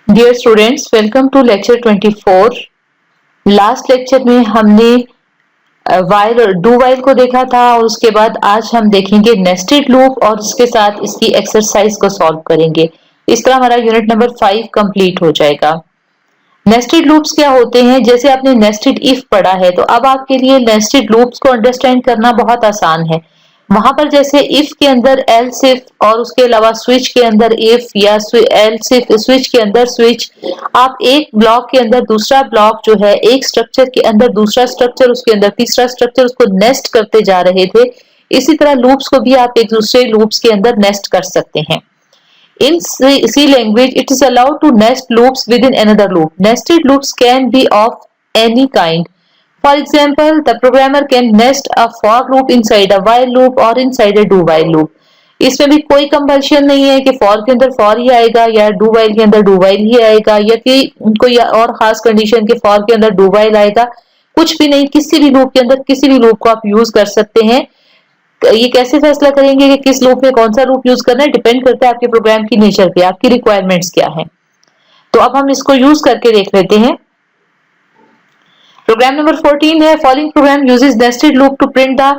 Dear students, welcome to lecture 24। Last lecture में हमने while और डू वाइल को देखा था और उसके बाद आज हम देखेंगे नेस्टेड लूप और उसके साथ इसकी एक्सरसाइज को सॉल्व करेंगे। इस तरह हमारा यूनिट नंबर 5 कंप्लीट हो जाएगा। नेस्टेड लूप्स क्या होते हैं? जैसे आपने नेस्टेड इफ पढ़ा है तो अब आपके लिए नेस्टेड लूप्स को अंडरस्टैंड करना बहुत आसान है। वहां पर जैसे इफ के अंदर एल्स इफ और उसके अलावा स्विच के अंदर इफ या एल्स इफ स्विच के अंदर स्विच, आप एक ब्लॉक के अंदर दूसरा ब्लॉक जो है, एक स्ट्रक्चर के अंदर दूसरा स्ट्रक्चर, उसके अंदर तीसरा स्ट्रक्चर, उसको नेस्ट करते जा रहे थे। इसी तरह लूप्स को भी आप एक दूसरे लूप्स के अंदर नेस्ट कर सकते हैं। In C language, it is allowed to nest loops within another loop. Nested loops can be of any kind. For example, the programmer can nest a for loop inside a while loop or inside a do while loop. इसमें भी कोई compulsion नहीं है कि for के अंदर for he आएगा या डू वाइल के अंदर डू वाइल ही आएगा या कि कोई और खास कंडीशन के फॉर के अंदर डू वाइल आएगा। कुछ भी नहीं, किसी भी लूप के अंदर किसी भी लूप को आप यूज कर सकते हैं। ये कैसे फैसला करेंगे कि किस लूप में कौन सा लूप यूज करना है? डिपेंड करता है आपके प्रोग्राम की नेचर पे, आपकी रिक्वायरमेंट्स क्या है। तो अब हम इसको यूज करके देख लेते हैं। प्रोग्राम नंबर 14 है, following program uses nested loop to print the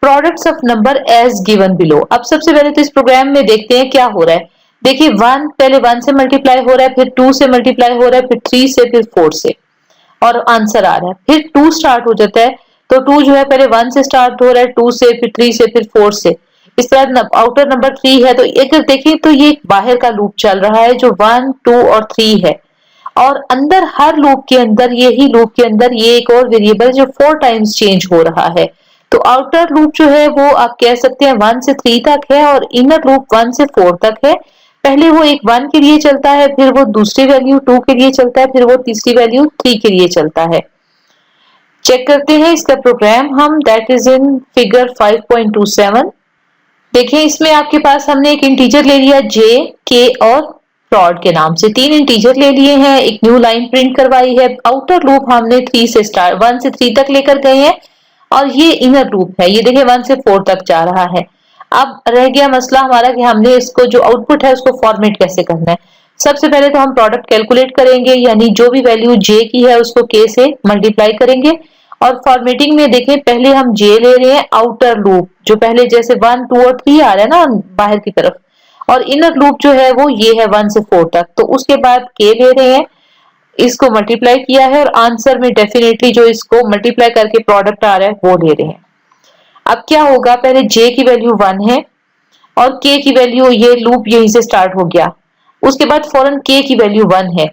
products of number as given below. अब सबसे पहले तो इस प्रोग्राम में देखते हैं क्या हो रहा है। देखिए 1 पहले 1 से मल्टीप्लाई हो रहा है, फिर 2 से मल्टीप्लाई हो रहा है, फिर 3 से, फिर 4 से, और आंसर आ रहा है। फिर 2 स्टार्ट हो जाता है, तो 2 जो है पहले 1 से स्टार्ट हो रहा है, 2 से, फिर 3 से, फिर 4 से। इस तरह आउटर नंबर 3 है, तो अगर देखें तो ये बाहर का लूप चल रहा है जो 1, 2 और 3 है, और अंदर हर लूप के अंदर, यही लूप के अंदर ये एक और वेरिएबल जो 4 टाइम्स चेंज हो रहा है। तो आउटर लूप जो है वो आप कह सकते हैं 1 से 3 तक है और इनर लूप 1 से 4 तक है। पहले वो एक 1 के लिए चलता है, फिर वो दूसरी वैल्यू 2 के लिए चलता है, फिर वो तीसरी वैल्यू 3 के लिए चलता है। चेक करते हैं इसका प्रोग्राम हम, दैट इज इन फिगर 5.27। देखिए इसमें आपके पास हमने एक इंटीजर ले लिया जे, के और प्लॉट के नाम से, 3 इंटीजर ले लिए हैं, एक न्यू लाइन प्रिंट करवाई है। आउटर लूप हमने 3 से स्टार्ट 1 से 3 तक लेकर गए हैं और ये इनर लूप है, ये देखिए 1 से 4 तक जा रहा है। अब रह गया मसला हमारा कि हमने इसको जो आउटपुट है उसको फॉर्मेट कैसे करना है। सबसे पहले तो हम प्रोडक्ट कैलकुलेट करेंगे, यानी जो भी वैल्यू जे की है उसको के से मल्टीप्लाई करेंगे। और फॉर्मेटिंग में देखें, पहले हम जे ले रहे हैं आउटर लूप, जो पहले जैसे 1, 2 और 3 आ रहा है ना बाहर की तरफ, और इनर लूप जो है वो ये है 1 से 4 तक। तो उसके बाद के ले रहे हैं, इसको मल्टीप्लाई किया है और आंसर में डेफिनेटली जो इसको मल्टीप्लाई करके प्रोडक्ट आ रहा है वो ले रहे हैं। अब क्या होगा, पहले जे की वैल्यू 1 है और के की वैल्यू, ये लूप यहीं से स्टार्ट हो गया, उसके बाद फौरन के की वैल्यू 1 है।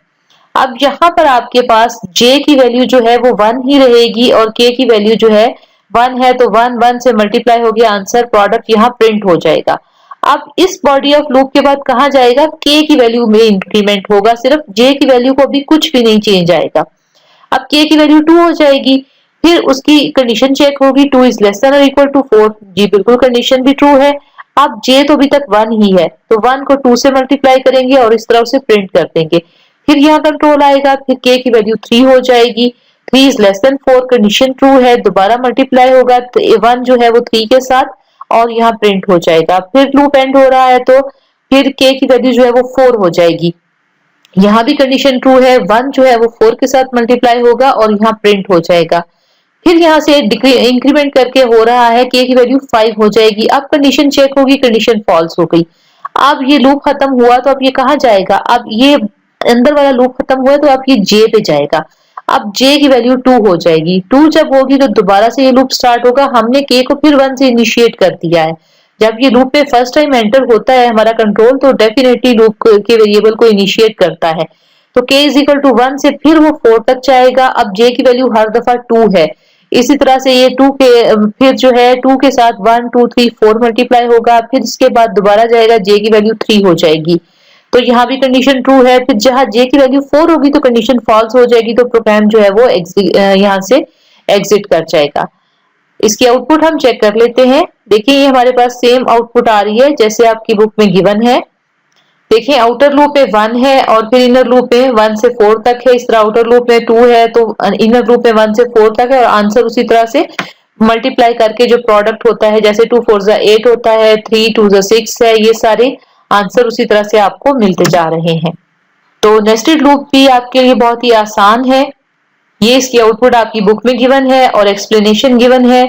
अब यहाँ पर आपके पास जे की वैल्यू जो है वो 1 ही रहेगी और के की वैल्यू जो है 1 है, तो 1 1 से मल्टीप्लाई हो गया, आंसर प्रोडक्ट यहाँ प्रिंट हो जाएगा। अब इस बॉडी ऑफ लूप के बाद कहा जाएगा, के की वैल्यू में इंक्रीमेंट होगा, सिर्फ जे की वैल्यू को भी कुछ भी नहीं चेंज आएगा। अब के की वैल्यू 2 हो जाएगी, फिर उसकी कंडीशन चेक होगी, 2 इज लेस देन और इक्वल टू 4। जी बिल्कुल, कंडीशन भी ट्रू है। अब जे तो अभी तक 1 ही है, तो 1 को 2 से मल्टीप्लाई करेंगे और इस तरह उसे प्रिंट कर देंगे। फिर यहाँ कंट्रोल आएगा, फिर के की वैल्यू 3 हो जाएगी, 3 is less then 4, condition true है, दोबारा मल्टीप्लाई होगा तो 1 जो है वो 3 के साथ और यहाँ प्रिंट हो जाएगा। फिर लूप एंड हो रहा है तो फिर के की वैल्यू जो है वो 4 हो जाएगी, यहाँ भी कंडीशन ट्रू है, 1 जो है वो 4 के साथ मल्टीप्लाई होगा और यहाँ प्रिंट हो जाएगा। फिर यहाँ से इंक्रीमेंट करके हो रहा है, के की वैल्यू 5 हो जाएगी। अब कंडीशन चेक होगी, कंडीशन फॉल्स हो गई। अब ये लूप खत्म हुआ तो अब ये कहाँ जाएगा, अब ये अंदर वाला लूप खत्म हुआ तो अब ये जे पे जाएगा। अब जे की वैल्यू 2 हो जाएगी, 2 जब होगी तो दोबारा से ये लूप स्टार्ट होगा। हमने के को फिर 1 से इनिशिएट कर दिया है। जब ये लूप पे फर्स्ट टाइम एंटर होता है हमारा कंट्रोल, तो डेफिनेटली लूप के वेरिएबल को इनिशिएट करता है। तो k इज इक्वल टू 1 से फिर वो 4 तक जाएगा। अब j की वैल्यू हर दफा 2 है, इसी तरह से ये 2 के फिर जो है 2 के साथ 1 2 3 4 मल्टीप्लाई होगा, फिर इसके बाद दोबारा जाएगा, j की वैल्यू 3 हो जाएगी, तो यहाँ भी कंडीशन ट्रू है। फिर जहां j की वैल्यू 4 होगी तो कंडीशन फॉल्स हो जाएगी, तो प्रोग्राम जो है वो यहाँ से एग्जिट कर जाएगा। इसकी आउटपुट हम चेक कर लेते हैं। देखिए ये हमारे पास सेम आउटपुट आ रही है जैसे आपकी बुक में गिवन है। देखिए आउटर लूप में 1 है और फिर इनर लूप में 1 से 4 तक है। इस तरह आउटर लूप में 2 है तो इनर लूप में 1 से 4 तक है, और आंसर उसी तरह से मल्टीप्लाई करके जो प्रोडक्ट होता है, जैसे 2 4 8 होता है, 3 2 6 है, ये सारे आंसर उसी तरह से आपको मिलते जा रहे हैं। तो नेस्टेड लूप भी आपके लिए बहुत ही आसान है। ये इसकी आउटपुट आपकी बुक में गिवन है और एक्सप्लेनेशन गिवन है।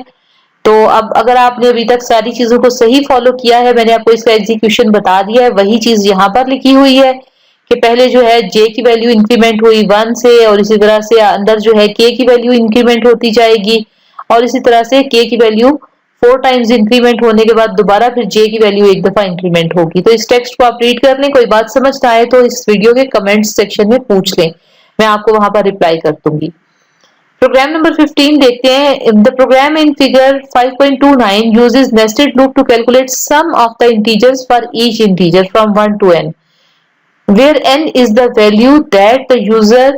तो अब अगर आपने अभी तक सारी चीजों को सही फॉलो किया है, मैंने आपको इसका एग्जीक्यूशन बता दिया है, वही चीज यहाँ पर लिखी हुई है कि पहले जो है जे की वैल्यू इंक्रीमेंट हुई 1 से और इसी तरह से अंदर जो है के की वैल्यू इंक्रीमेंट होती जाएगी और इसी तरह से के की वैल्यू 4 टाइम्स इंक्रीमेंट होने के बाद दोबारा फिर जे की वैल्यू एक दफा इंक्रीमेंट होगी। तो इस टेक्स्ट को आप रीड कर लें, कोई बात समझ ना आए तो इस वीडियो के कमेंट्स सेक्शन में पूछ लें, मैं आपको वहां पर रिप्लाई कर दूंगी। प्रोग्राम नंबर 15 देखते हैं। The program in figure 5.29 uses nested loop to calculate sum of the integers for each integer from 1 to n, where n is the value that the user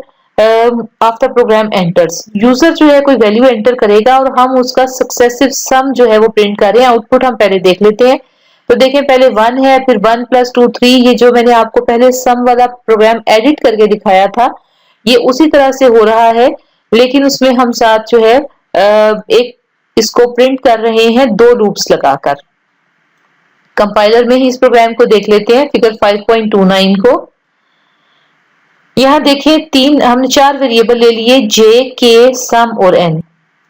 of the program enters। User जो है कोई value enter करेगा और हम उसका successive सम जो है वो प्रिंट कर रहे हैं। आउटपुट हम पहले देख लेते हैं। तो देखें, पहले 1 है, फिर 1 + 2 3, ये जो मैंने आपको पहले सम वाला प्रोग्राम एडिट करके दिखाया था ये उसी तरह से हो रहा है, लेकिन उसमें हम साथ जो है एक इसको प्रिंट कर रहे हैं 2 लूप्स लगाकर। कंपाइलर में ही इस प्रोग्राम को देख लेते हैं, फिगर 5.29 को। यहां देखें हमने 4 वेरिएबल ले लिए, जे, के, सम और एन।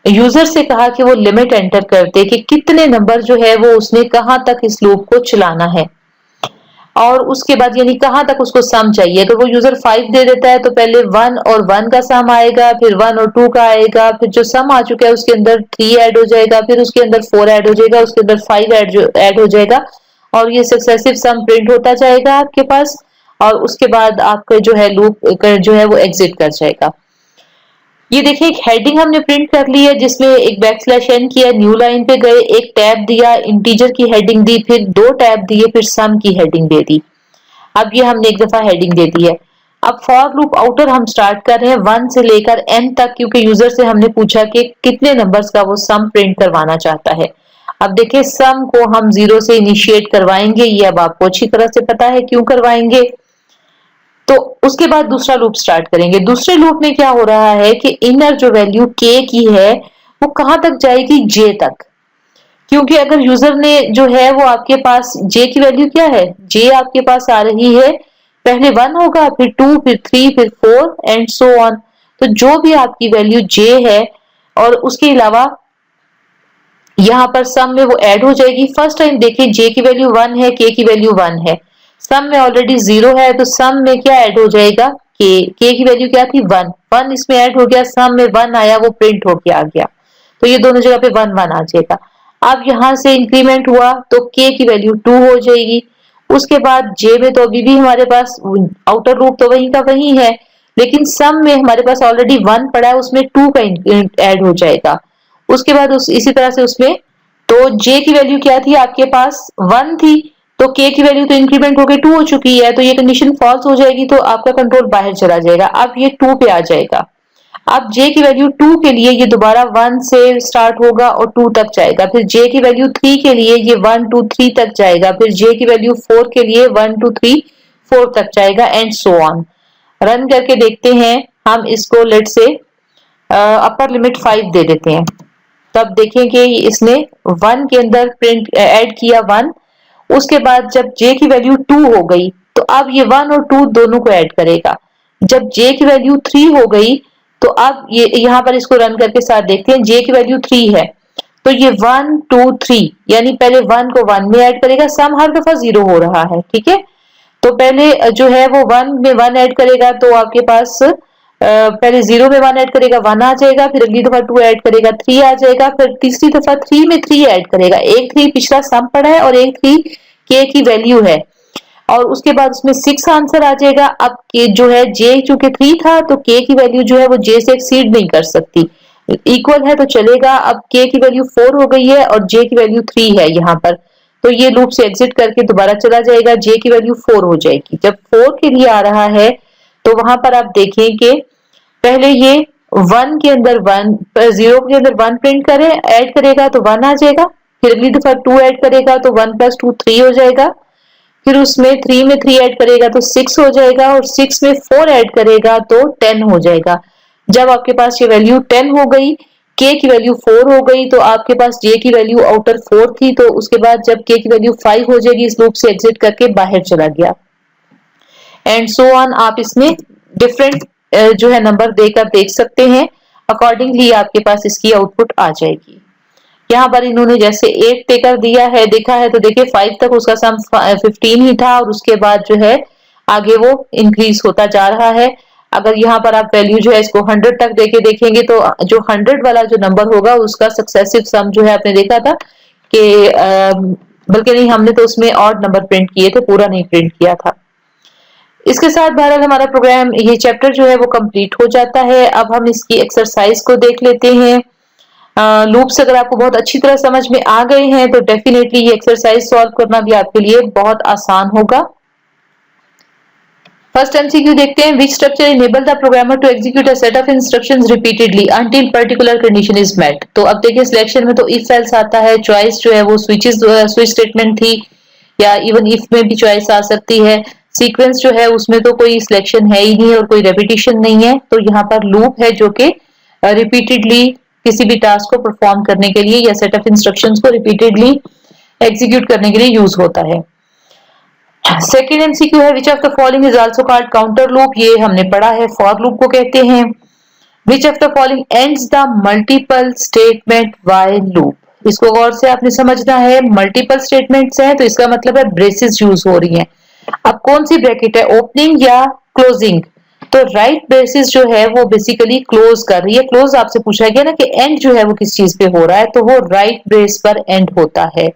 यूजर से कहा कि वो लिमिट एंटर कर दे कि कितने नंबर जो है वो उसने कहां तक इस लूप को चलाना है और उसके बाद यानी कहां तक उसको सम चाहिए। अगर वो यूजर 5 दे देता है तो पहले 1 और 1 का सम आएगा, फिर 1 और 2 का आएगा, फिर जो सम आ चुका है उसके अंदर 3 ऐड हो जाएगा, फिर उसके अंदर 4 ऐड हो जाएगा, उसके अंदर 5 ऐड हो जाएगा और ये सक्सेसिव सम प्रिंट होता जाएगा आपके पास और उसके बाद आपका जो है लूप जो है वो एग्जिट कर जाएगा। ये देखिए एक हेडिंग हमने प्रिंट कर ली है जिसमें एक \n किया, न्यू लाइन पे गए, एक टैब दिया, इंटीजर की हेडिंग दी, फिर 2 टैब दिए, फिर सम की हेडिंग दे दी। अब ये हमने एक दफा हेडिंग दे दी है। अब फॉर लूप आउटर हम स्टार्ट कर रहे हैं 1 से लेकर n तक, क्योंकि यूजर से हमने पूछा कि कितने नंबर्स का वो सम प्रिंट करवाना चाहता है। अब देखिए सम को हम 0 से इनिशिएट करवाएंगे, ये अब आपको अच्छी तरह से पता है क्यों करवाएंगे। तो उसके बाद दूसरा लूप स्टार्ट करेंगे। दूसरे लूप में क्या हो रहा है कि इनर जो वैल्यू k की है वो कहां तक जाएगी, j तक, क्योंकि अगर यूजर ने जो है वो आपके पास j की वैल्यू क्या है, j आपके पास आ रही है, पहले 1 होगा, फिर 2, फिर 3, फिर 4 एंड सो ऑन। तो जो भी आपकी वैल्यू j है और उसके अलावा यहाँ पर सम में वो ऐड हो जाएगी। फर्स्ट टाइम देखिए j की वैल्यू 1 है, k की वैल्यू 1 है, सम में ऑलरेडी 0 है, तो सम में क्या ऐड हो जाएगा, k की वैल्यू क्या थी 1 इसमें ऐड हो गया, सम में 1 आया, वो प्रिंट होके आ गया, तो ये दोनों जगह पे 1 1 आ जाएगा। अब यहां से इंक्रीमेंट हुआ तो k की वैल्यू 2 हो जाएगी। उसके बाद j में तो अभी भी हमारे पास आउटर लूप तो वही का वही है, लेकिन सम में हमारे पास ऑलरेडी 1 पड़ा है, उसमें 2 का ऐड हो जाएगा। उसके बाद इसी तरह से उसमें तो j की वैल्यू क्या थी आपके पास 1 थी, तो k की वैल्यू तो इंक्रीमेंट होकर 2 हो चुकी है, तो ये कंडीशन फॉल्स हो जाएगी, तो आपका कंट्रोल बाहर चला जाएगा। अब ये 2 पे आ जाएगा। अब j की वैल्यू 2 के लिए ये दोबारा 1 से स्टार्ट होगा और 2 तक जाएगा, फिर j की वैल्यू 3 के लिए ये 1 2 3 तक जाएगा, फिर j की वैल्यू 4 के लिए 1 2 3 4 तक जाएगा एंड सो ऑन। रन करके देखते हैं हम इसको, लेट से अपर लिमिट 5 दे देते हैं, तब देखें कि इसने 1 के अंदर प्रिंट ऐड किया 1। उसके बाद जब j की वैल्यू 2 हो गई तो अब ये 1 और 2 दोनों को ऐड करेगा। जब j की वैल्यू 3 हो गई तो अब ये यहाँ पर इसको रन करके साथ देखते हैं, j की वैल्यू 3 है तो ये 1 2 3 यानी पहले 1 को 1 में ऐड करेगा, सम हर दफा 0 हो रहा है, ठीक है। तो पहले जो है वो 1 में 1 ऐड करेगा तो आपके पास पहले 0 में 1 ऐड करेगा 1 आ जाएगा, फिर अगली दफा 2 ऐड करेगा 3 आ जाएगा, फिर तीसरी दफा 3 में 3 ऐड करेगा, एक 3 पिछला सम पड़ा है और एक 3 k की वैल्यू है, और उसके बाद उसमें 6 आंसर आ जाएगा। अब k जो है j चूंकि 3 था तो k की वैल्यू जो है वो j से एक्सीड नहीं कर सकती, इक्वल है तो चलेगा। अब k की वैल्यू 4 हो गई है और j की वैल्यू 3 है यहाँ पर, तो ये लूप से एग्जिट करके दोबारा चला जाएगा, j की वैल्यू 4 हो जाएगी। जब 4 के लिए आ रहा है तो वहां पर आप देखें कि पहले ये 1 के अंदर 1 0 के अंदर 1 प्रिंट करे, ऐड करेगा तो 1 आ जाएगा, फिर अगली दफा 2 ऐड करेगा तो 1 + 2 3 हो जाएगा, फिर उसमें 3 में 3 ऐड करेगा तो 6 हो जाएगा और 6 में 4 ऐड करेगा तो 10 हो जाएगा। जब आपके पास ये वैल्यू 10 हो गई, k की वैल्यू 4 हो गई, तो आपके पास j की वैल्यू आउटर 4 थी, तो उसके बाद जब k की वैल्यू 5 हो जाएगी इस लूप से एग्जिट करके बाहर चला गया। And so on. आप इसमें डिफरेंट जो है नंबर देकर देख सकते हैं, अकॉर्डिंगली आपके पास इसकी आउटपुट आ जाएगी। यहाँ पर इन्होंने जैसे 8 देकर दिया है, देखा है तो देखिए 5 तक उसका सम 15 ही था और उसके बाद जो है आगे वो इंक्रीज होता जा रहा है। अगर यहाँ पर आप वैल्यू जो है इसको 100 तक देके देखेंगे तो जो 100 वाला जो नंबर होगा उसका सक्सेसिव सम जो है आपने देखा था कि बल्कि नहीं, हमने तो उसमें ऑड नंबर प्रिंट किए थे, पूरा नहीं प्रिंट किया था। इसके साथ बहरहाल हमारा प्रोग्राम, ये चैप्टर जो है वो कंप्लीट हो जाता है। अब हम इसकी एक्सरसाइज को देख लेते हैं। लूप्स अगर आपको बहुत अच्छी तरह समझ में आ गए हैं तो डेफिनेटली ये एक्सरसाइज सॉल्व करना भी आपके लिए बहुत आसान होगा। फर्स्ट एमसीक्यू देखते हैं, which structure enable the programmer to execute a set of instructions repeatedly until particular condition is met. तो अब देखिए सिलेक्शन में तो इफ एल्स आता है, चॉइस जो है वो स्विच स्टेटमेंट थी, या इवन इफ में भी चॉइस आ सकती है। सीक्वेंस जो है उसमें तो कोई सिलेक्शन है ही नहीं और कोई रेपिटेशन नहीं है, तो यहाँ पर लूप है जो कि रिपीटेडली किसी भी टास्क को परफॉर्म करने के लिए या सेट ऑफ इंस्ट्रक्शंस को रिपीटेडली एग्जीक्यूट करने के लिए यूज होता है। सेकेंड एमसीक्यू है, which of the following is also called counter loop. ये हमने पढ़ा है, फॉर लूप को कहते हैं। Which of the following ends the multiple statement while loop. इसको गौर से आपने समझना है, मल्टीपल स्टेटमेंट्स हैं तो इसका मतलब है ब्रेसेस यूज हो रही हैं। अब कौन सी ब्रैकेट है, ओपनिंग या क्लोजिंग? तो राइट ब्रेसेस जो है वो बेसिकली क्लोज कर रही है। क्लोज आपसे पूछा गया ना कि एंड जो है वो किस चीज पे हो रहा है, तो वो राइट ब्रेस पर एंड होता है।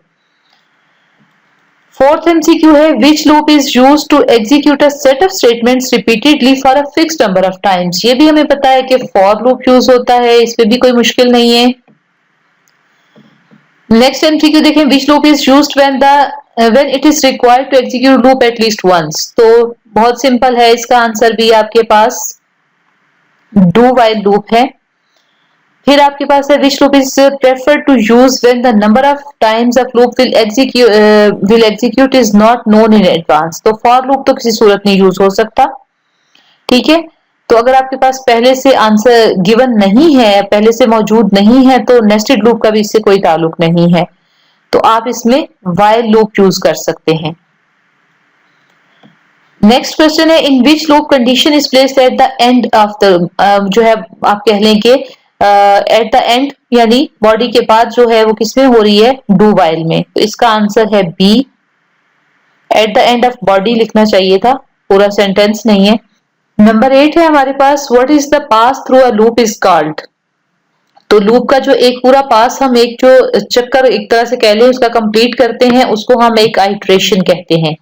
फोर्थ एमसीक्यू है, which loop is used to execute a set of statements repeatedly for a fixed number of times. ये भी हमें पता है कि फॉर लूप यूज होता है, इसमें भी कोई मुश्किल नहीं है। नेक्स्ट एमसीक्यू देखें, which loop is used when it is required to execute loop at least once. तो बहुत सिंपल है, इसका आंसर भी आपके पास डू वाइल लूप है। फिर आपके पास है, which loop is preferred to use when the number of times of loop will execute is not known in advance. तो फॉर लूप तो किसी सूरत में यूज हो सकता, ठीक है। तो अगर आपके पास पहले से आंसर गिवन नहीं है, पहले से मौजूद नहीं है, तो नेस्टेड लूप का भी इससे कोई ताल्लुक नहीं है, तो आप इसमें वाइल लूप यूज कर सकते हैं। नेक्स्ट क्वेश्चन है, in which loop condition is placed at the end of the, जो है आप कह लें कि एट द एंड यानी बॉडी के बाद जो है वो किसमें हो रही है, डू वाइल में। तो इसका आंसर है B, at the end of body लिखना चाहिए था, पूरा सेंटेंस नहीं है। नंबर 8 है हमारे पास, what is the pass through a loop is called. तो लूप का जो एक पूरा पास, हम एक जो चक्कर एक तरह से कह लें उसका कंप्लीट करते हैं, उसको हम एक आइट्रेशन कहते हैं।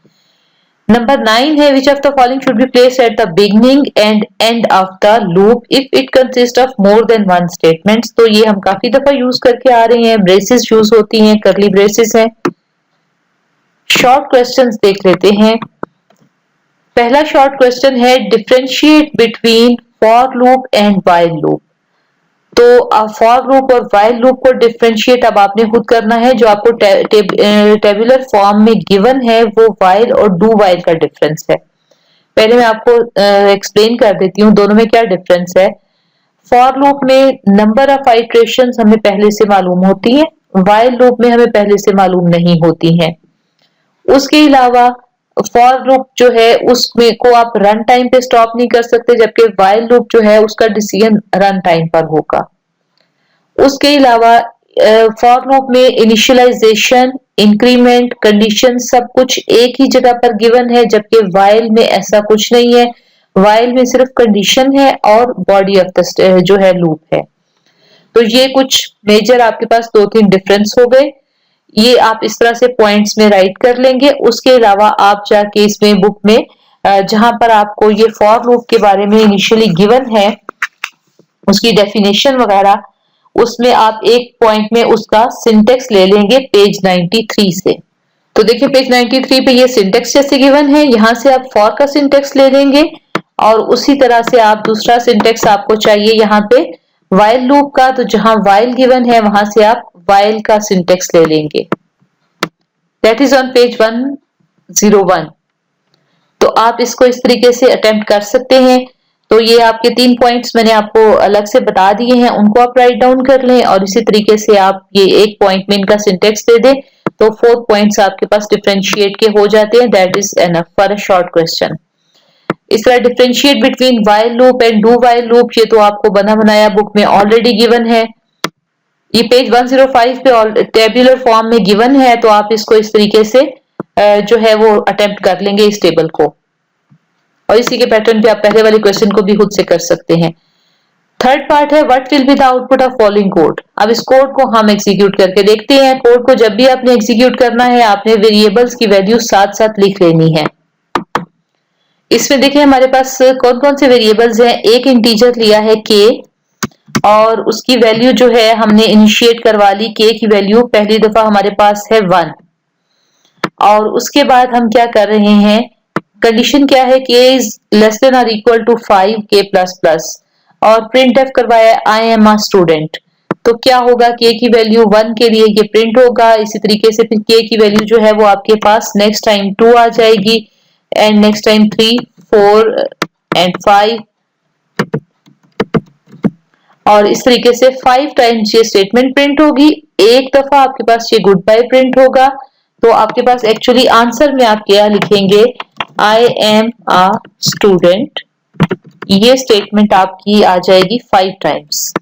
नंबर 9 है, which of the following should be placed at the beginning and and of the loop if it consist of more than one statements. तो ये हम काफी दफा यूज करके आ रहे हैं, ब्रेसेस यूज होती हैं, करली ब्रेसेस हैं। शॉर्ट क्वेश्चंस देख लेते हैं। पहला शॉर्ट क्वेश्चन है, differentiate between for loop and while loop. तो फॉर लूप और व्हाइल लूप को डिफरेंशिएट अब आपने खुद करना है। जो आपको टेबुलर फॉर्म में गिवन है वो व्हाइल और डू व्हाइल का डिफरेंस है। पहले मैं आपको एक्सप्लेन कर देती हूँ दोनों में क्या डिफरेंस है। फॉर लूप में नंबर ऑफ आइट्रेशंस हमें पहले से मालूम होती हैं, व्हाइल लूप में हमें पहले से मालूम नहीं होती हैं। उसके अलावा फॉर लूप जो है उसमें को आप रन टाइम पे स्टॉप नहीं कर सकते, जबकि व्हाइल लूप जो है उसका डिसीजन रन टाइम पर होगा। उसके अलावा फॉर लूप में इनिशियलाइजेशन, इंक्रीमेंट, कंडीशन सब कुछ एक ही जगह पर गिवन है, जबकि व्हाइल में ऐसा कुछ नहीं है। व्हाइल में सिर्फ कंडीशन है और बॉडी ऑफ द जो है लूप है। तो ये कुछ मेजर आपके पास 2-3 डिफरेंस हो गए, ये आप इस तरह से पॉइंट्स में राइट कर लेंगे। उसके अलावा आप जाके इसमें बुक में जहां पर आपको ये फॉर लूप के बारे में इनिशियली गिवन है उसकी डेफिनेशन वगैरह, उसमें आप एक पॉइंट में उसका सिंटेक्स ले लेंगे पेज 93 से। तो देखिए पेज 93 पे ये सिंटेक्स जैसे गिवन है, यहां से आप फॉर का सिंटेक्स ले लेंगे और उसी तरह से आप दूसरा सिंटेक्स आपको चाहिए यहाँ पे व्हाइल लूप का, तो जहां व्हाइल गिवन है वहां से आप व्हाइल का सिंटेक्स ले लेंगे। That is on page 101। तो आप इसको इस तरीके से अटेम्प्ट कर सकते हैं। तो ये आपके 3 पॉइंट्स मैंने आपको अलग से बता दिए हैं, उनको आप राइट डाउन कर लें और इसी तरीके से आप ये एक पॉइंट में इनका सिंटेक्स दे दें, तो 4 पॉइंट्स आपके पास डिफरेंशिएट के हो जाते हैं। That is enough for a short question. इस तरह differentiate between while loop and do while loop, ये तो आपको बना बनाया बुक में ऑलरेडी गिवन है। ये पेज 105 पे टेबुलर फॉर्म में गिवन है, तो आप इसको इस तरीके से जो है वो अटेम्प्ट कर लेंगे इस टेबल को, और इसी के पैटर्न पे आप पहले वाले क्वेश्चन को भी खुद से कर सकते हैं। थर्ड पार्ट है what will be the output of following code. अब इस कोड को हम एग्जीक्यूट करके देखते हैं। कोड को जब भी आपने एग्जीक्यूट करना है, आपने वेरिएबल्स की वैल्यू साथ साथ लिख लेनी है। इसमें देखिए हमारे पास कौन कौन से वेरिएबल्स हैं। एक इंटीजर लिया है k, और उसकी वैल्यू जो है हमने इनिशिएट करवा ली। k की वैल्यू पहली दफा हमारे पास है 1, और उसके बाद हम क्या कर रहे हैं, कंडीशन क्या है, k इज लेस देन और equal to 5k plus plus, और प्रिंट एफ करवाया आई एम अ स्टूडेंट। तो क्या होगा, k की वैल्यू 1 के लिए ये प्रिंट होगा। इसी तरीके से फिर k की वैल्यू जो है वो आपके पास नेक्स्ट टाइम 2 आ जाएगी, एंड नेक्स्ट टाइम 3, 4 एंड 5, और इस तरीके से 5 टाइम्स ये स्टेटमेंट प्रिंट होगी। एक दफा आपके पास ये गुड बाय प्रिंट होगा। तो आपके पास एक्चुअली आंसर में आप क्या लिखेंगे, आई एम अ स्टूडेंट। ये स्टेटमेंट आपकी आ जाएगी 5 टाइम्स,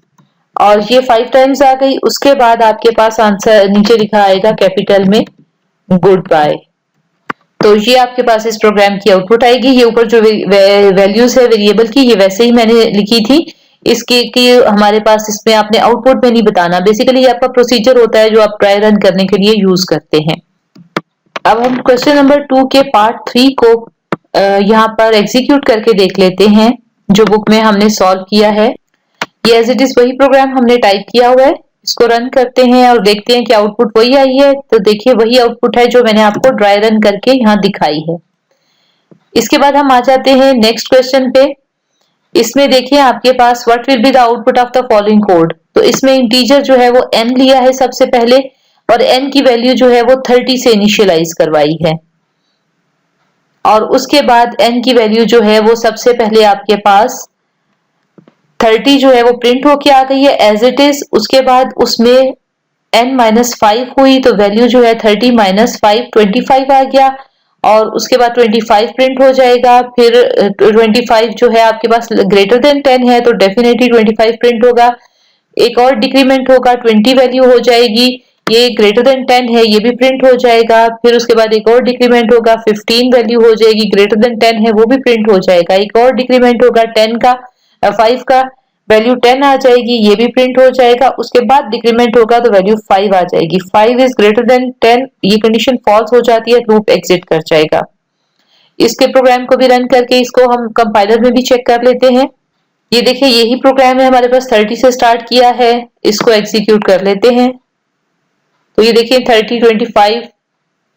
और ये 5 टाइम्स आ गई। उसके बाद आपके पास आंसर नीचे लिखा आएगा कैपिटल में गुड बाय। तो ये आपके पास इस प्रोग्राम की आउटपुट आएगी। ये ऊपर जो वैल्यूज है वेरिएबल की, ये वैसे ही मैंने लिखी थी। इसके कि हमारे पास इसमें आपने आउटपुट में नहीं बताना। बेसिकली ये आपका प्रोसीजर होता है जो आप ट्राई रन करने के लिए यूज करते हैं। अब हम क्वेश्चन नंबर 2 के पार्ट 3 को यहाँ पर एग्जीक्यूट करके देख लेते हैं, जो बुक में हमने सॉल्व किया है। ये एज इट इज वही प्रोग्राम हमने टाइप किया हुआ है। इसको रन करते हैं और देखते हैं कि आउटपुट वही आई है। तो देखिए वही आउटपुट है जो मैंने आपको ड्राई रन करके यहाँ दिखाई है। इसके बाद हम आ जाते हैं नेक्स्ट क्वेश्चन पे। इसमें देखिए आपके पास what will be the output of the following code. तो इसमें इंटीजर जो है वो n लिया है सबसे पहले, और n की वैल्यू जो है वो 30 से इनिशियलाइज करवाई है, और उसके बाद n की वैल्यू जो है वो सबसे पहले आपके पास 30 जो है वो प्रिंट होके आ गई है एज इट इज। उसके बाद उसमें n-5 हुई, तो वैल्यू जो है 30 - 5 25 आ गया, और उसके बाद 25 प्रिंट हो जाएगा। फिर 25 जो है आपके पास ग्रेटर देन 10 है, तो डेफिनेटली 25 प्रिंट होगा। एक और डिक्रीमेंट होगा, 20 वैल्यू हो जाएगी, ये ग्रेटर देन 10 है, ये भी प्रिंट हो जाएगा। फिर उसके बाद एक और डिक्रीमेंट होगा, 15 वैल्यू हो जाएगी, ग्रेटर देन 10 है, वो भी प्रिंट हो जाएगा। एक और डिक्रीमेंट होगा 5 का, वैल्यू 10 आ जाएगी, ये भी प्रिंट हो जाएगा। उसके बाद डिक्रीमेंट होगा तो वैल्यू 5 आ जाएगी। 5 इज ग्रेटर देन 10, ये कंडीशन फॉल्स हो जाती है, लूप एग्जिट कर जाएगा। इसके प्रोग्राम को भी रन करके इसको हम कंपाइलर में भी चेक कर लेते हैं। ये देखिए यही प्रोग्राम है, हमारे पास 30 से स्टार्ट किया है। इसको एग्जीक्यूट कर लेते हैं। तो ये देखिए 30, 25,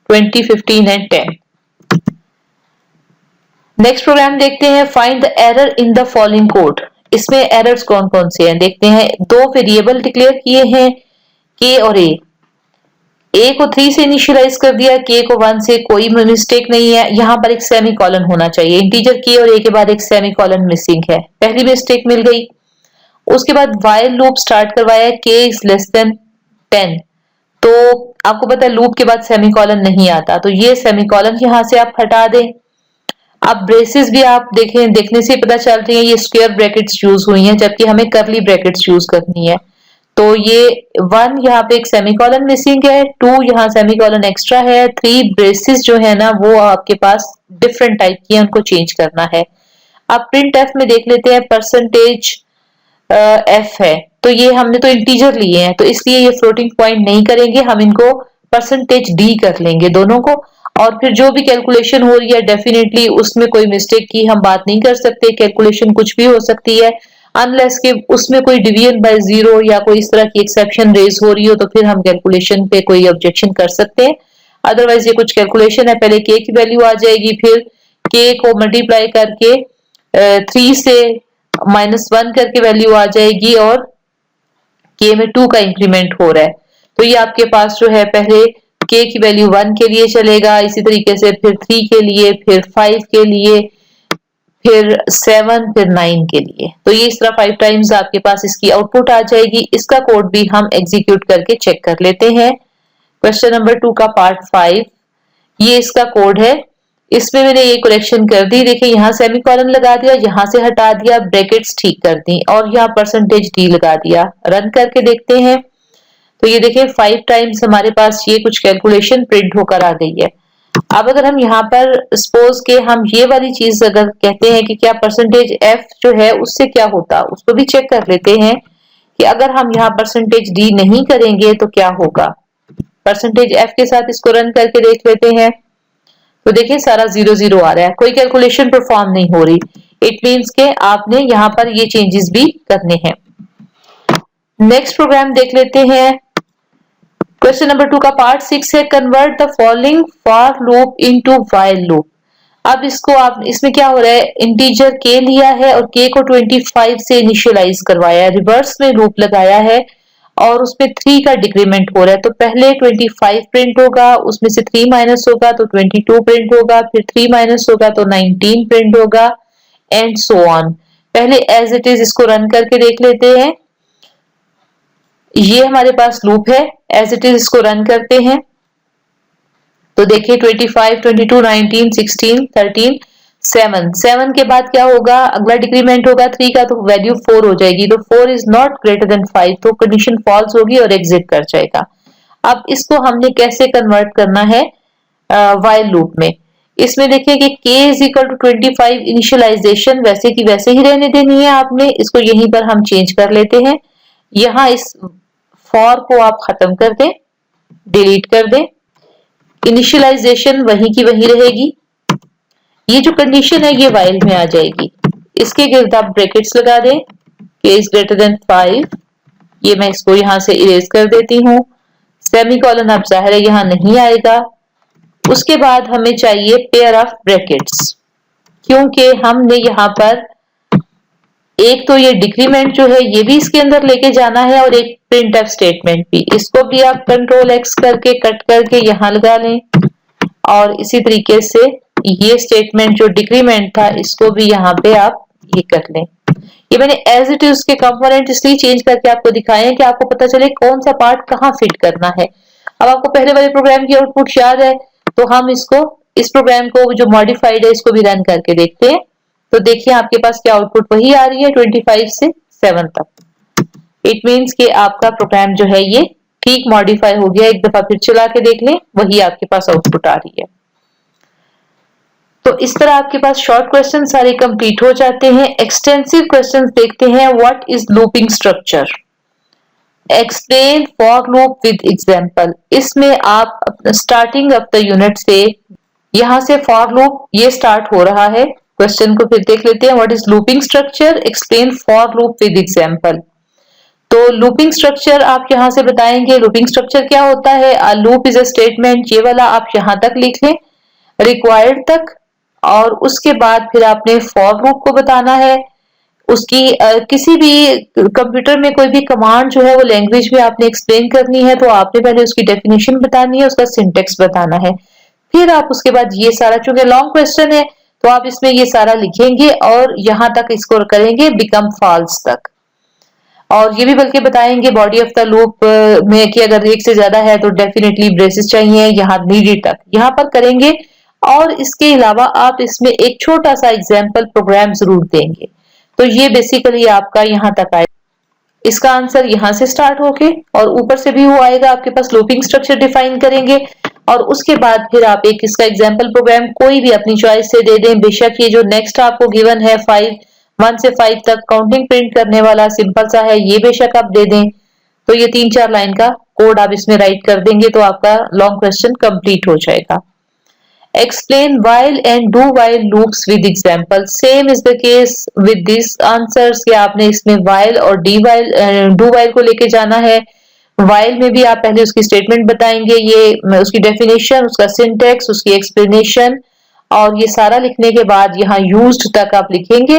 20, 15 एंड 10। नेक्स्ट प्रोग्राम देखते हैं, find the error in the following code. इसमें एरर्स कौन कौन से हैं देखते हैं। 2 वेरिएबल डिक्लेयर किए हैं, k और a को 3 से इनिशियलाइज कर दिया, k को 1 से, कोई मिस्टेक नहीं है। यहाँ पर एक सेमीकोलन होना चाहिए, इंटीजर k और a के बाद एक सेमीकोलन मिसिंग है, पहली मिस्टेक मिल गई। उसके बाद व्हाइल लूप स्टार्ट करवाया, k इज लेस देन 10, तो आपको पता है लूप के बाद सेमीकोलन नहीं आता, तो ये सेमीकोलन यहाँ से आप हटा दें। अब ब्रेसेस भी आप देखें, देखने से पता चल रही है ये स्क्वायर ब्रैकेट्स यूज हुई हैं, जबकि हमें करली ब्रैकेट्स यूज करनी है। तो ये 1 यहाँ पे एक सेमीकोलन मिसिंग है, 2 यहाँ सेमीकोलन एक्स्ट्रा है, 3 ब्रेसेस जो है ना वो आपके पास डिफरेंट टाइप की है, उनको चेंज करना है। अब प्रिंट एफ में देख लेते हैं, परसेंटेज एफ है, तो ये हमने तो इंटीजर लिए हैं, तो इसलिए ये फ्लोटिंग पॉइंट नहीं करेंगे, हम इनको परसेंटेज डी कर लेंगे दोनों को। और फिर जो भी कैलकुलेशन हो रही है डेफिनेटली उसमें कोई मिस्टेक की हम बात नहीं कर सकते, कैलकुलेशन कुछ भी हो सकती है, अनलेस के उसमें कोई डिवीजन बाय 0 या कोई इस तरह की एक्सेप्शन रेज हो रही हो, तो फिर हम कैलकुलेशन पे कोई ऑब्जेक्शन कर सकते हैं। अदरवाइज ये कुछ कैलकुलेशन है, पहले k की वैल्यू आ जाएगी, फिर k को मल्टीप्लाई करके 3 से -1 करके वैल्यू आ जाएगी, और k में 2 का इंक्रीमेंट हो रहा है, तो ये आपके पास जो है पहले k की वैल्यू 1 के लिए चलेगा, इसी तरीके से फिर 3 के लिए, फिर 5 के लिए, फिर 7, फिर 9 के लिए। तो ये इस तरह 5 टाइम्स आपके पास इसकी आउटपुट आ जाएगी। इसका कोड भी हम एग्जीक्यूट करके चेक कर लेते हैं। क्वेश्चन नंबर 2 का पार्ट 5, ये इसका कोड है। इसमें मैंने ये करेक्शन कर दी। देखिए यहाँ सेमीकोलन लगा दिया, यहाँ से हटा दिया, ब्रैकेट्स ठीक कर दी और यहाँ परसेंटेज डी लगा दिया। रन करके देखते हैं तो ये देखिए 5 टाइम्स हमारे पास ये कुछ कैलकुलेशन प्रिंट होकर आ गई है। अब अगर हम यहाँ पर सपोज के हम ये वाली चीज अगर कहते हैं कि क्या परसेंटेज एफ जो है उससे क्या होता, उसको भी चेक कर लेते हैं कि अगर हम यहाँ परसेंटेज डी नहीं करेंगे तो क्या होगा। परसेंटेज एफ के साथ इसको रन करके देख लेते हैं तो देखिए सारा 0 0 आ रहा है, कोई कैलकुलेशन परफॉर्म नहीं हो रही। इट मीन्स के आपने यहाँ पर ये चेंजेस भी करने हैं। नेक्स्ट प्रोग्राम देख लेते हैं। क्वेश्चन नंबर 2 का पार्ट 6 है, convert the following for loop into while loop. अब इसको आप इसमें क्या हो रहा है, इंटीजर के लिया है और के को 25 से इनिशियलाइज करवाया है, रिवर्स में लूप लगाया है और उसमें 3 का डिक्रीमेंट हो रहा है। तो पहले 25 प्रिंट होगा, उसमें से 3 माइनस होगा तो 22 प्रिंट होगा, फिर 3 माइनस होगा तो 19 प्रिंट होगा एंड सो ऑन। पहले एज इट इज इसको रन करके देख लेते हैं। ये हमारे पास लूप है, एज इट इज इसको रन करते हैं तो देखिए 25, 22, 19, 16, 13, 7 के बाद क्या होगा, अगला डिक्रीमेंट होगा 3 का तो वैल्यू 4 हो जाएगी। तो 4 इज नॉट ग्रेटर देन 5 तो कंडीशन फॉल्स होगी और एग्जिट कर जाएगा। अब इसको हमने कैसे कन्वर्ट करना है व्हाइल लूप में। इसमें देखिए कि k is equal to 25 initialisation वैसे की वैसे ही रहने देनी है आपने, इसको यहीं पर हम चेंज कर लेते हैं। यहाँ इस फॉर को आप खत्म कर दें, डिलीट कर दें, इनिशियलाइजेशन वहीं की वहीं रहेगी। ये जो कंडीशन है ये व्हाइल में आ जाएगी। इसके गिर्द आप ब्रैकेट्स लगा दें, k इज ग्रेटर देन 5, ये मैं इसको यहां से इरेज कर देती हूँ। सेमीकोलन अब जाहिर है यहाँ नहीं आएगा। उसके बाद हमें चाहिए पेयर ऑफ ब्रैकेट्स, क्योंकि हमने यहाँ पर एक तो ये डिक्रीमेंट जो है ये भी इसके अंदर लेके जाना है और एक प्रिंट एफ स्टेटमेंट भी, इसको भी आप कंट्रोल एक्स करके कट करके यहाँ लगा लें और इसी तरीके से ये स्टेटमेंट जो डिक्रीमेंट था इसको भी यहाँ पे आप ये कर लें। ये मैंने एज इट इज के कंपोनेंट इसलिए चेंज करके आपको दिखाए हैं कि आपको पता चले कौन सा पार्ट कहाँ फिट करना है। अब आपको पहले वाले प्रोग्राम की आउटपुट याद है तो हम इसको इस प्रोग्राम को जो मॉडिफाइड है इसको भी रन करके देखते हैं। तो देखिए आपके पास क्या आउटपुट वही आ रही है 25 से 7 तक। इट मीन्स कि आपका प्रोग्राम जो है ये ठीक मॉडिफाई हो गया। एक दफा फिर चला के देख लें, वही आपके पास आउटपुट आ रही है। तो इस तरह आपके पास शॉर्ट क्वेश्चन सारे कंप्लीट हो जाते हैं। एक्सटेंसिव क्वेश्चंस देखते हैं। What is looping structure, explain for loop with example. इसमें आप स्टार्टिंग ऑफ द यूनिट से यहां से फॉर लूप ये स्टार्ट हो रहा है। क्वेश्चन को फिर देख लेते हैं। What is looping structure, explain for loop with example. तो लूपिंग स्ट्रक्चर आप यहां से बताएंगे। लूपिंग स्ट्रक्चर क्या होता है, अ लूप इज अ स्टेटमेंट, ये वाला आप यहां तक लिख लें रिक्वायर्ड तक, और उसके बाद फिर आपने फॉर लूप को बताना है। उसकी किसी भी कंप्यूटर में कोई भी कमांड जो है वो लैंग्वेज में आपने एक्सप्लेन करनी है तो आपने पहले उसकी डेफिनेशन बतानी है, उसका सिंटेक्स बताना है। फिर आप उसके बाद ये सारा, चूंकि लॉन्ग क्वेश्चन है तो आप इसमें ये सारा लिखेंगे और यहां तक इसको करेंगे बिकम फॉल्स तक। और ये भी बल्कि बताएंगे बॉडी ऑफ द लूप में कि अगर एक से ज्यादा है तो डेफिनेटली ब्रेसेस चाहिए, यहाँ नीडेड तक यहाँ पर करेंगे। और इसके अलावा आप इसमें एक छोटा सा एग्जाम्पल प्रोग्राम जरूर देंगे। तो ये बेसिकली आपका यहाँ तक आएगा। इसका आंसर यहाँ से स्टार्ट होके और ऊपर से भी वो आएगा। आपके पास लूपिंग स्ट्रक्चर डिफाइन करेंगे और उसके बाद फिर आप एक इसका एग्जाम्पल प्रोग्राम कोई भी अपनी चॉइस से दे दें। बेशक ये जो नेक्स्ट आपको गिवन है 1 से 5 तक काउंटिंग प्रिंट करने वाला सिंपल सा है, ये बेशक आप दे दें। तो ये 3-4 लाइन का कोड आप इसमें राइट कर देंगे तो आपका लॉन्ग क्वेश्चन कंप्लीट हो जाएगा। Explain while and do while loops with example. Same is the case with these answers कि आपने इसमें while और do while को लेके जाना है। while में भी आप पहले उसकी स्टेटमेंट बताएंगे, ये उसकी डेफिनेशन, उसका सिंटेक्स, उसकी एक्सप्लेनेशन, और ये सारा लिखने के बाद यहाँ used तक आप लिखेंगे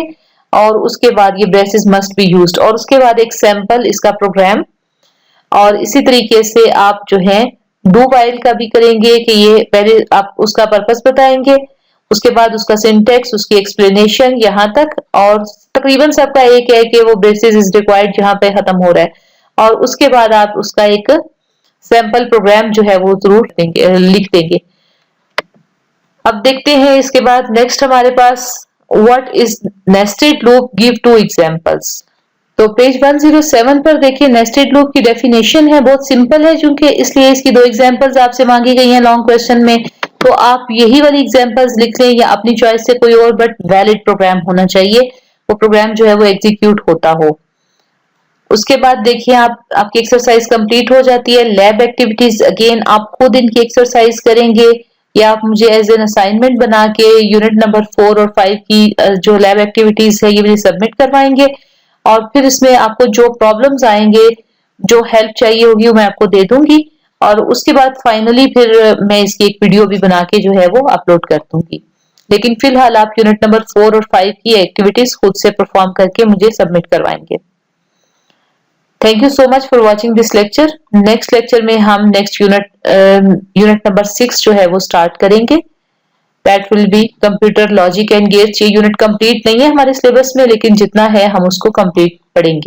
और उसके बाद ये ब्रेसेस मस्ट बी यूज्ड और उसके बाद एक सैंपल इसका प्रोग्राम। और इसी तरीके से आप जो है डू वाइल का भी करेंगे कि ये पहले आप उसका पर्पस बताएंगे, उसके बाद उसका सिंटेक्स, उसकी एक्सप्लेनेशन यहाँ तक, और तकरीबन सबका एक है कि वो ब्रेसेस इज रिक्वायर्ड जहाँ पे खत्म हो रहा है, और उसके बाद आप उसका एक सैंपल प्रोग्राम जो है वो जरूर लिख देंगे। अब देखते हैं इसके बाद नेक्स्ट हमारे पास what is nested loop, give 2 examples. तो पेज 107 पर देखिए नेस्टेड लूप की डेफिनेशन है, बहुत सिंपल है क्योंकि इसलिए इसकी 2 एग्जांपल्स आपसे मांगी गई हैं लॉन्ग क्वेश्चन में। तो आप यही वाली एग्जांपल्स लिख लें या अपनी चॉइस से कोई और, बट वैलिड प्रोग्राम होना चाहिए, वो प्रोग्राम जो है वो एग्जीक्यूट होता हो। उसके बाद देखिए आपकी एक्सरसाइज कंप्लीट हो जाती है। लैब एक्टिविटीज अगेन आप खुद इनकी एक्सरसाइज करेंगे या आप मुझे एज एन असाइनमेंट बना के यूनिट नंबर 4 और 5 की जो लैब एक्टिविटीज है ये मुझे सबमिट करवाएंगे और फिर इसमें आपको जो प्रॉब्लम्स आएंगे, जो हेल्प चाहिए होगी वो मैं आपको दे दूंगी और उसके बाद फाइनली फिर मैं इसकी एक वीडियो भी बना के जो है वो अपलोड कर दूंगी। लेकिन फिलहाल आप यूनिट नंबर 4 और 5 की एक्टिविटीज खुद से परफॉर्म करके मुझे सबमिट करवाएंगे। Thank you so much for watching this lecture. Next lecture में हम नेक्स्ट यूनिट नंबर 6 जो है वो स्टार्ट करेंगे। That will be computer logic and gates. ये यूनिट कंप्लीट नहीं है हमारे सिलेबस में, लेकिन जितना है हम उसको कंप्लीट पढ़ेंगे।